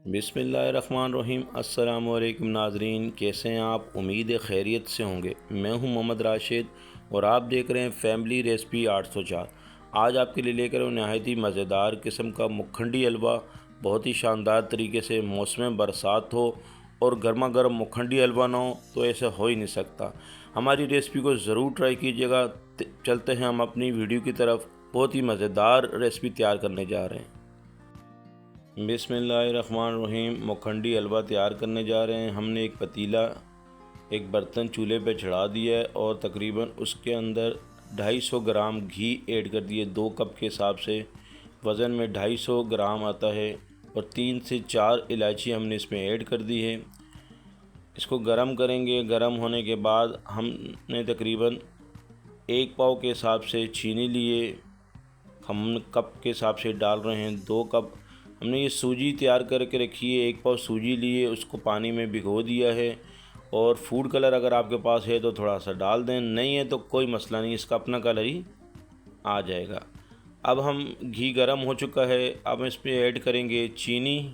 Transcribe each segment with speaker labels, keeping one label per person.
Speaker 1: बिस्मिल्लाहिर्रहमानिर्रहीम। अस्सलाम वालेकुम नाजरीन, कैसे हैं आप? उम्मीद है खैरियत से होंगे। मैं हूं मोहम्मद राशिद और आप देख रहे हैं फैमिली रेसिपी 804। आज आपके लिए लेकर हूं नहायत ही मज़ेदार किस्म का मुखंडी हलवा। बहुत ही शानदार तरीके से मौसम बरसात हो और गर्मा गर्म मुखंडी हलवा ना हो तो ऐसा हो ही नहीं सकता। हमारी रेसिपी को ज़रूर ट्राई कीजिएगा। चलते हैं हम अपनी वीडियो की तरफ। बहुत ही मज़ेदार रेसिपी तैयार करने जा रहे हैं। बिस्मिल्लाहिर्रहमानिर्रहीम। मुखंडी हलवा तैयार करने जा रहे हैं। हमने एक पतीला, एक बर्तन चूल्हे पे चढ़ा दिया है और तकरीबन उसके अंदर 250 ग्राम घी ऐड कर दिए। 2 कप के हिसाब से वज़न में 250 ग्राम आता है और 3 से 4 इलायची हमने इसमें ऐड कर दी है। इसको गरम करेंगे। गरम होने के बाद हमने तकरीबन 1 पाव के हिसाब से चीनी लिए। हम कप के हिसाब से डाल रहे हैं 2 कप। हमने ये सूजी तैयार करके रखी है। 1 पाव सूजी लिए, उसको पानी में भिगो दिया है। और फूड कलर अगर आपके पास है तो थोड़ा सा डाल दें, नहीं है तो कोई मसला नहीं, इसका अपना कलर ही आ जाएगा। अब हम घी गरम हो चुका है। अब इस पर ऐड करेंगे चीनी।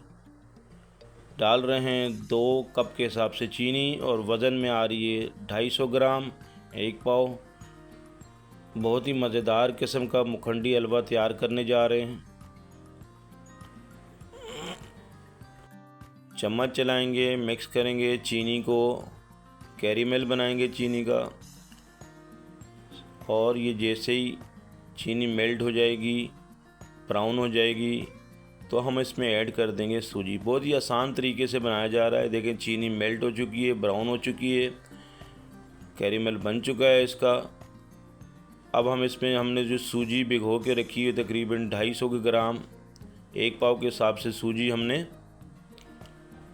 Speaker 1: डाल रहे हैं 2 कप के हिसाब से चीनी और वज़न में आ रही है 250 ग्राम, 1 पाव। बहुत ही मज़ेदार किस्म का मुखंडी हलवा तैयार करने जा रहे हैं। चम्मच चलाएंगे, मिक्स करेंगे चीनी को, कैरेमल बनाएंगे चीनी का। और ये जैसे ही चीनी मेल्ट हो जाएगी, ब्राउन हो जाएगी, तो हम इसमें ऐड कर देंगे सूजी। बहुत ही आसान तरीके से बनाया जा रहा है। देखें, चीनी मेल्ट हो चुकी है, ब्राउन हो चुकी है, कैरेमल बन चुका है इसका। अब हम इसमें हमने जो सूजी भिगो के रखी है तकरीबन 250 ग्राम, 1 पाव के हिसाब से सूजी हमने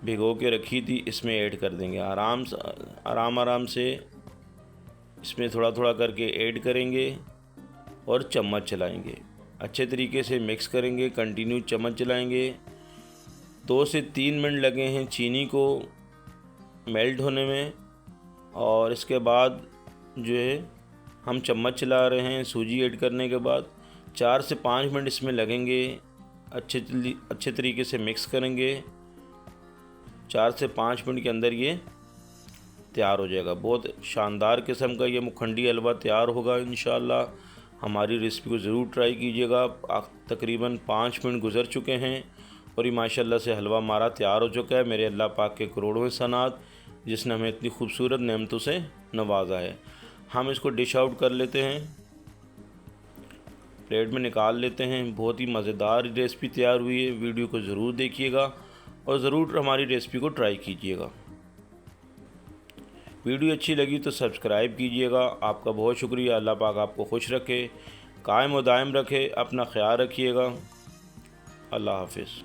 Speaker 1: भिगो के रखी थी, इसमें ऐड कर देंगे। आराम से इसमें थोड़ा थोड़ा करके ऐड करेंगे और चम्मच चलाएंगे। अच्छे तरीके से मिक्स करेंगे, कंटिन्यू चम्मच चलाएंगे। 2 से 3 मिनट लगे हैं चीनी को मेल्ट होने में। और इसके बाद जो है हम चम्मच चला रहे हैं सूजी ऐड करने के बाद। 4 से 5 मिनट इसमें लगेंगे। अच्छे तरीके से मिक्स करेंगे। 4 से 5 मिनट के अंदर ये तैयार हो जाएगा। बहुत शानदार किस्म का ये मुखंडी हलवा तैयार होगा इंशाअल्लाह। हमारी रेसिपी को ज़रूर ट्राई कीजिएगा। तकरीबन 5 मिनट गुजर चुके हैं और ये माशाल्लाह से हलवा हमारा तैयार हो चुका है। मेरे अल्लाह पाक के करोड़ों सनात, जिसने हमें इतनी खूबसूरत नेमतों से नवाजा है। हम इसको डिश आउट कर लेते हैं, प्लेट में निकाल लेते हैं। बहुत ही मज़ेदार रेसिपी तैयार हुई है। वीडियो को ज़रूर देखिएगा और ज़रूर हमारी रेसिपी को ट्राई कीजिएगा। वीडियो अच्छी लगी तो सब्सक्राइब कीजिएगा। आपका बहुत शुक्रिया। अल्लाह पाक आपको खुश रखे, कायम व दायम रखे। अपना ख्याल रखिएगा। अल्लाह हाफिज़।